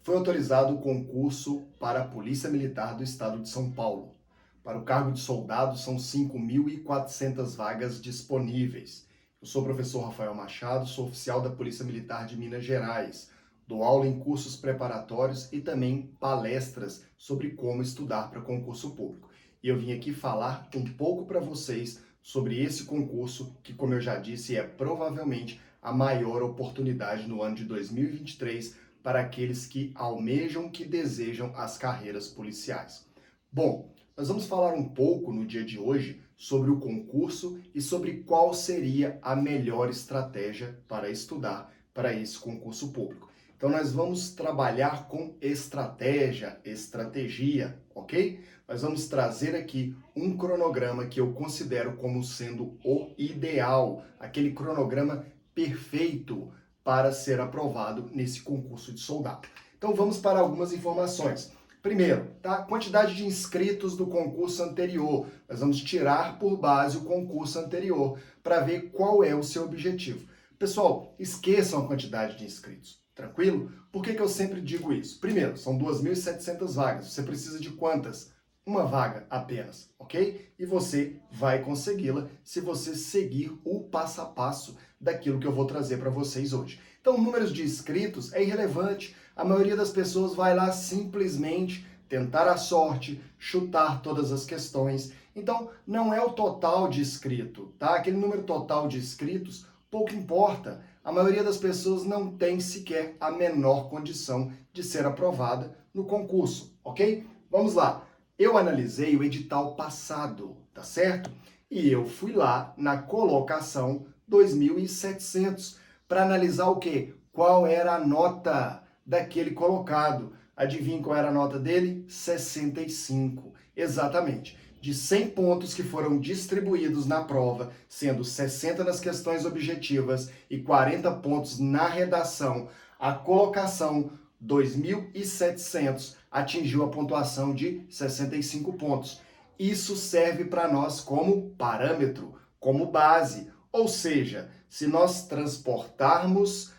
Foi autorizado o concurso para a Polícia Militar do Estado de São Paulo. Para o cargo de soldado, são 5.400 vagas disponíveis. Eu sou o professor Rafael Machado, sou oficial da Polícia Militar de Minas Gerais. Dou aula em cursos preparatórios e também palestras sobre como estudar para concurso público. E eu vim aqui falar um pouco para vocês sobre esse concurso, que, como eu já disse, é provavelmente a maior oportunidade no ano de 2023 para aqueles que almejam, que desejam as carreiras policiais. Bom, nós vamos falar um pouco no dia de hoje sobre o concurso e sobre qual seria a melhor estratégia para estudar para esse concurso público. Então nós vamos trabalhar com estratégia, ok? Nós vamos trazer aqui um cronograma que eu considero como sendo o ideal, aquele cronograma perfeito para ser aprovado nesse concurso de soldado. Então vamos para algumas informações. Primeiro, tá? Quantidade de inscritos do concurso anterior. Nós vamos tirar por base o concurso anterior para ver qual é o seu objetivo. Pessoal, esqueçam a quantidade de inscritos, tranquilo? Por que eu sempre digo isso? Primeiro, são 2.700 vagas. Você precisa de quantas? Uma vaga apenas, ok? E você vai consegui-la se você seguir o passo a passo daquilo que eu vou trazer para vocês hoje. Então, números de inscritos é irrelevante. A maioria das pessoas vai lá simplesmente tentar a sorte, chutar todas as questões. Então, não é o total de inscrito, tá? Aquele número total de inscritos pouco importa. A maioria das pessoas não tem sequer a menor condição de ser aprovada no concurso, ok? Vamos lá. Eu analisei o edital passado, tá certo? E eu fui lá na colocação 2.700 para analisar o quê? Qual era a nota daquele colocado. Adivinha qual era a nota dele? 65. Exatamente. De 100 pontos que foram distribuídos na prova, sendo 60 nas questões objetivas e 40 pontos na redação, a colocação 2.700 atingiu a pontuação de 65 pontos. Isso serve para nós como parâmetro, como base. Ou seja, se nós transportarmos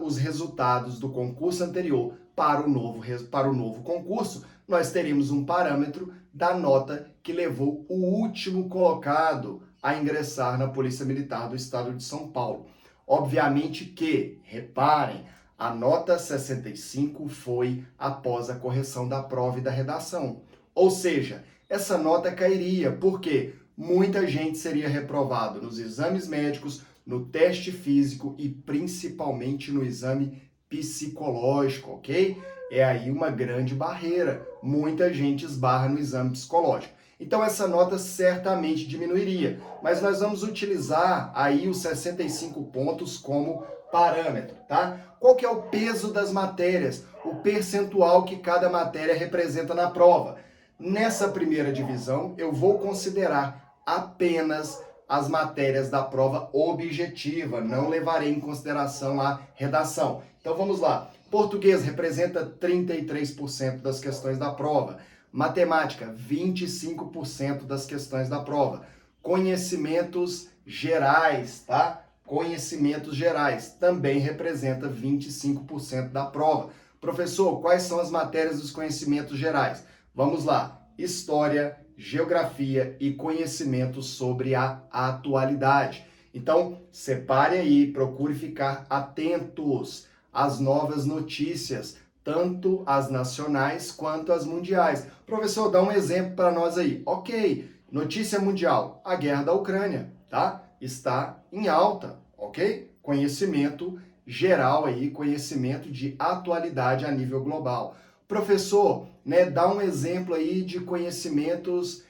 os resultados do concurso anterior para o novo concurso, nós teríamos um parâmetro da nota que levou o último colocado a ingressar na Polícia Militar do Estado de São Paulo. Obviamente que, reparem, a nota 65 foi após a correção da prova e da redação. Ou seja, essa nota cairia, porque muita gente seria reprovado nos exames médicos, no teste físico e principalmente no exame psicológico, ok? É aí uma grande barreira. Muita gente esbarra no exame psicológico. Então essa nota certamente diminuiria, mas nós vamos utilizar aí os 65 pontos como parâmetro, tá? Qual que é o peso das matérias? O percentual que cada matéria representa na prova. Nessa primeira divisão, eu vou considerar apenas as matérias da prova objetiva, não levarei em consideração a redação. Então vamos lá. Português representa 33% das questões da prova. Matemática, 25% das questões da prova. Conhecimentos gerais, tá? Conhecimentos gerais também representa 25% da prova. Professor, quais são as matérias dos conhecimentos gerais? Vamos lá. História, geografia e conhecimentos sobre a atualidade. Então, separe aí, procure ficar atentos às novas notícias, tanto as nacionais quanto as mundiais. Professor, dá um exemplo para nós aí. Ok, notícia mundial, a guerra da Ucrânia, tá? Está em alta, ok? Conhecimento geral aí, conhecimento de atualidade a nível global. Professor, né, dá um exemplo aí de conhecimentos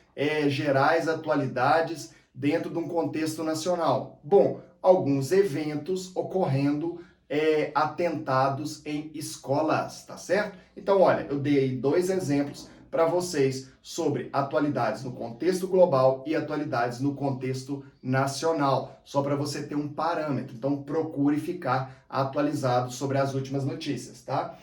gerais, atualidades, dentro de um contexto nacional. Bom, alguns eventos ocorrendo, atentados em escolas, tá certo? Então, olha, eu dei aí 2 exemplos para vocês sobre atualidades no contexto global e atualidades no contexto nacional, só para você ter um parâmetro. Então, procure ficar atualizado sobre as últimas notícias, tá?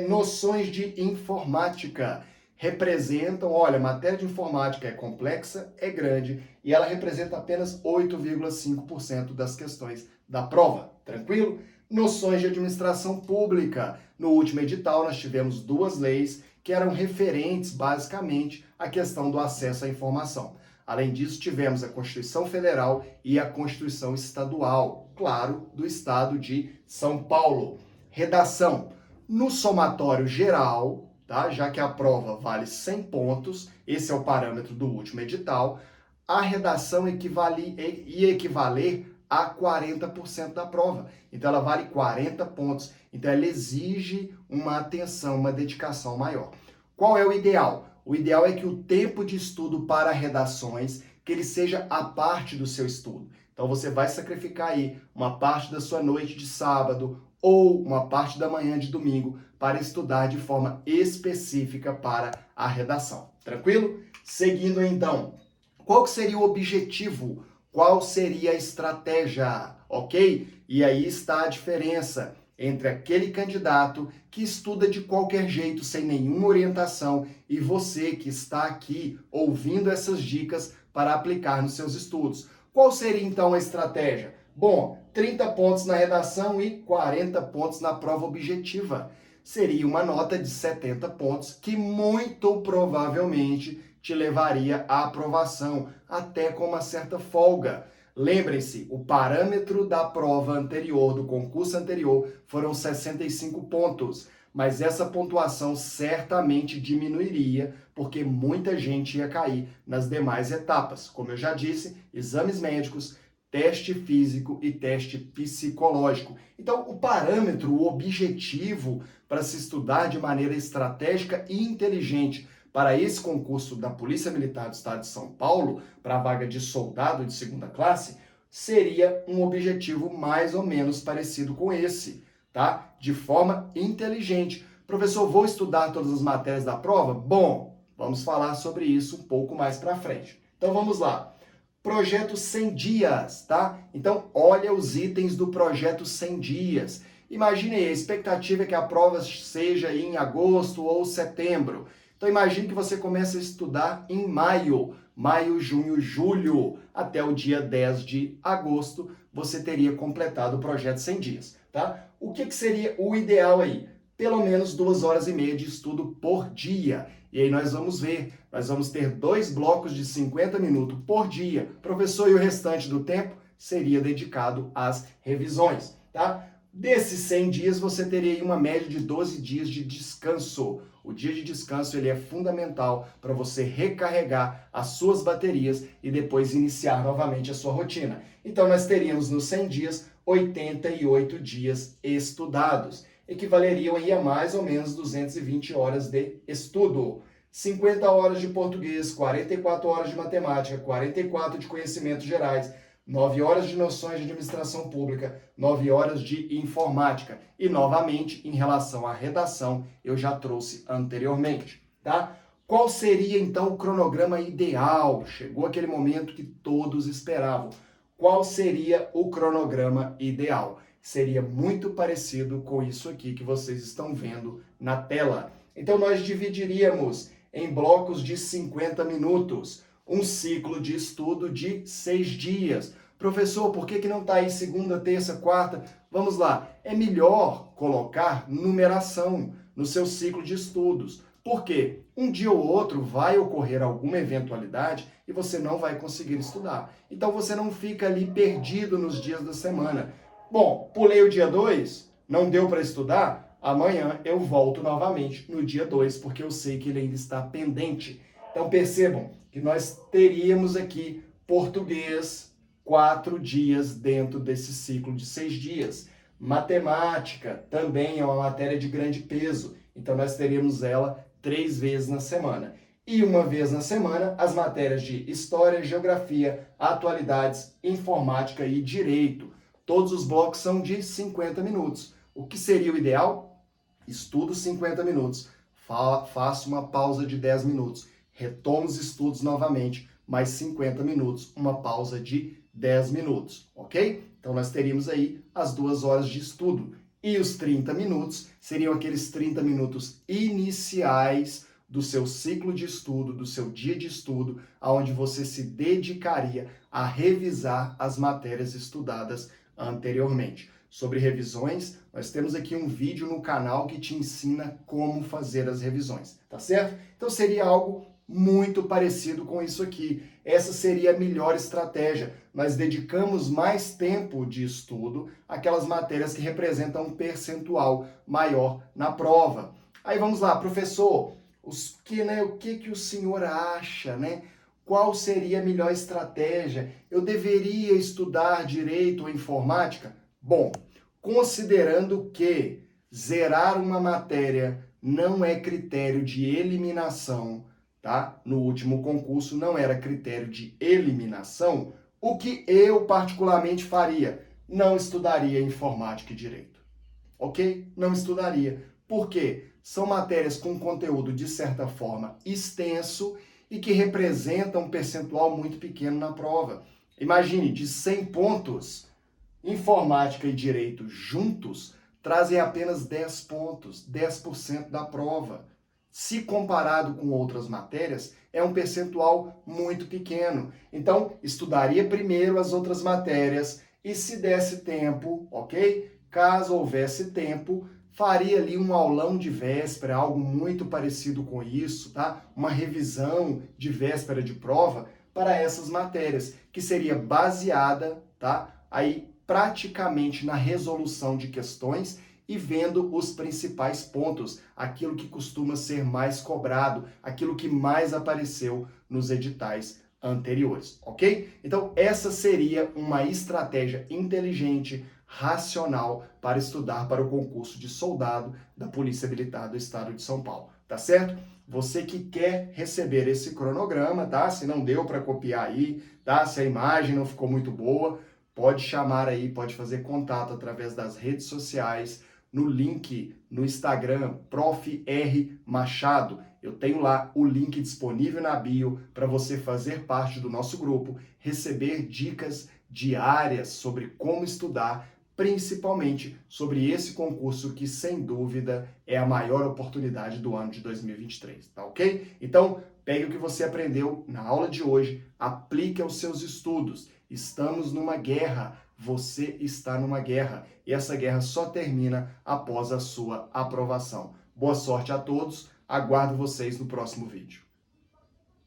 Noções de informática representam, olha, matéria de informática é complexa, é grande e ela representa apenas 8,5% das questões da prova, tranquilo? Noções de administração pública. No último edital, nós tivemos duas leis que eram referentes, basicamente, à questão do acesso à informação. Além disso, tivemos a Constituição Federal e a Constituição Estadual, claro, do Estado de São Paulo. Redação. No somatório geral, tá? Já que a prova vale 100 pontos, esse é o parâmetro do último edital, a redação ia equivaler a 40% da prova. Então, ela vale 40 pontos. Então, ela exige uma atenção, uma dedicação maior. Qual é o ideal? O ideal é que o tempo de estudo para redações, que ele seja a parte do seu estudo. Então, você vai sacrificar aí uma parte da sua noite de sábado ou uma parte da manhã de domingo para estudar de forma específica para a redação. Tranquilo? Seguindo, então, qual que seria o objetivo? Qual seria a estratégia? Ok? E aí está a diferença entre aquele candidato que estuda de qualquer jeito, sem nenhuma orientação, e você que está aqui ouvindo essas dicas para aplicar nos seus estudos. Qual seria então a estratégia? Bom, 30 pontos na redação e 40 pontos na prova objetiva. Seria uma nota de 70 pontos que muito provavelmente te levaria à aprovação, até com uma certa folga. Lembrem-se, o parâmetro da prova anterior, do concurso anterior, foram 65 pontos, mas essa pontuação certamente diminuiria, porque muita gente ia cair nas demais etapas. Como eu já disse, exames médicos, teste físico e teste psicológico. Então, o parâmetro, o objetivo para se estudar de maneira estratégica e inteligente para esse concurso da Polícia Militar do Estado de São Paulo, para a vaga de soldado de segunda classe, seria um objetivo mais ou menos parecido com esse, tá? De forma inteligente. Professor, vou estudar todas as matérias da prova? Bom, vamos falar sobre isso um pouco mais para frente. Então vamos lá. Projeto 100 dias, tá? Então olha os itens do projeto 100 dias. Imagine aí, a expectativa é que a prova seja em agosto ou setembro. Então imagine que você começa a estudar em maio, junho, julho, até o dia 10 de agosto, você teria completado o projeto 100 dias, tá? O que seria o ideal aí? Pelo menos 2h30 de estudo por dia. E aí nós vamos ver, nós vamos ter 2 blocos de 50 minutos por dia. Professor, e o restante do tempo seria dedicado às revisões, tá? Desses 100 dias, você teria aí uma média de 12 dias de descanso. O dia de descanso ele é fundamental para você recarregar as suas baterias e depois iniciar novamente a sua rotina. Então, nós teríamos nos 100 dias, 88 dias estudados. Equivaleriam aí a mais ou menos 220 horas de estudo. 50 horas de português, 44 horas de matemática, 44 de conhecimentos gerais, 9 horas de noções de administração pública, 9 horas de informática. E, novamente, em relação à redação, eu já trouxe anteriormente, tá? Qual seria, então, o cronograma ideal? Chegou aquele momento que todos esperavam. Qual seria o cronograma ideal? Seria muito parecido com isso aqui que vocês estão vendo na tela. Então, nós dividiríamos em blocos de 50 minutos. Um ciclo de estudo de 6 dias. Professor, por que não está aí segunda, terça, quarta? Vamos lá, é melhor colocar numeração no seu ciclo de estudos. Por quê? Um dia ou outro vai ocorrer alguma eventualidade e você não vai conseguir estudar. Então você não fica ali perdido nos dias da semana. Bom, pulei o dia 2, não deu para estudar? Amanhã eu volto novamente no dia 2, porque eu sei que ele ainda está pendente. Então percebam que nós teríamos aqui português 4 dias dentro desse ciclo de 6 dias. Matemática também é uma matéria de grande peso, então nós teríamos ela 3 vezes na semana. E uma vez na semana, as matérias de História, Geografia, Atualidades, Informática e Direito. Todos os blocos são de 50 minutos. O que seria o ideal? Estudo 50 minutos. Faço uma pausa de 10 minutos. Retomo os estudos novamente, mais 50 minutos, uma pausa de 10 minutos, ok? Então nós teríamos aí as 2 horas de estudo. E os 30 minutos seriam aqueles 30 minutos iniciais do seu ciclo de estudo, do seu dia de estudo, onde você se dedicaria a revisar as matérias estudadas anteriormente. sobre revisões, nós temos aqui um vídeo no canal que te ensina como fazer as revisões, tá certo? Então seria algo muito parecido com isso aqui. Essa seria a melhor estratégia. Nós dedicamos mais tempo de estudo àquelas matérias que representam um percentual maior na prova. Aí vamos lá, professor, o que o senhor acha, né? Qual seria a melhor estratégia? Eu deveria estudar direito ou informática? Bom, considerando que zerar uma matéria não é critério de eliminação, tá? No último concurso não era critério de eliminação, o que eu particularmente faria? Não estudaria informática e direito, ok? Não estudaria. Por quê? São matérias com conteúdo, de certa forma, extenso e que representam um percentual muito pequeno na prova. Imagine, de 100 pontos, informática e direito juntos trazem apenas 10 pontos, 10% da prova. Se comparado com outras matérias, é um percentual muito pequeno. Então, estudaria primeiro as outras matérias e, se desse tempo, ok? Caso houvesse tempo, faria ali um aulão de véspera, algo muito parecido com isso, tá? Uma revisão de véspera de prova para essas matérias, que seria baseada, tá? Aí praticamente na resolução de questões e vendo os principais pontos, aquilo que costuma ser mais cobrado, aquilo que mais apareceu nos editais anteriores, ok? Então, essa seria uma estratégia inteligente, racional para estudar para o concurso de soldado da Polícia Militar do Estado de São Paulo, tá certo? Você que quer receber esse cronograma, tá? Se não deu para copiar aí, tá? Se a imagem não ficou muito boa, pode chamar aí, pode fazer contato através das redes sociais, no link no Instagram, Prof. R. Machado. Eu tenho lá o link disponível na bio para você fazer parte do nosso grupo, receber dicas diárias sobre como estudar, principalmente sobre esse concurso que, sem dúvida, é a maior oportunidade do ano de 2023, tá ok? Então, pegue o que você aprendeu na aula de hoje, aplique aos seus estudos. Estamos numa guerra, você está numa guerra, e essa guerra só termina após a sua aprovação. Boa sorte a todos, aguardo vocês no próximo vídeo.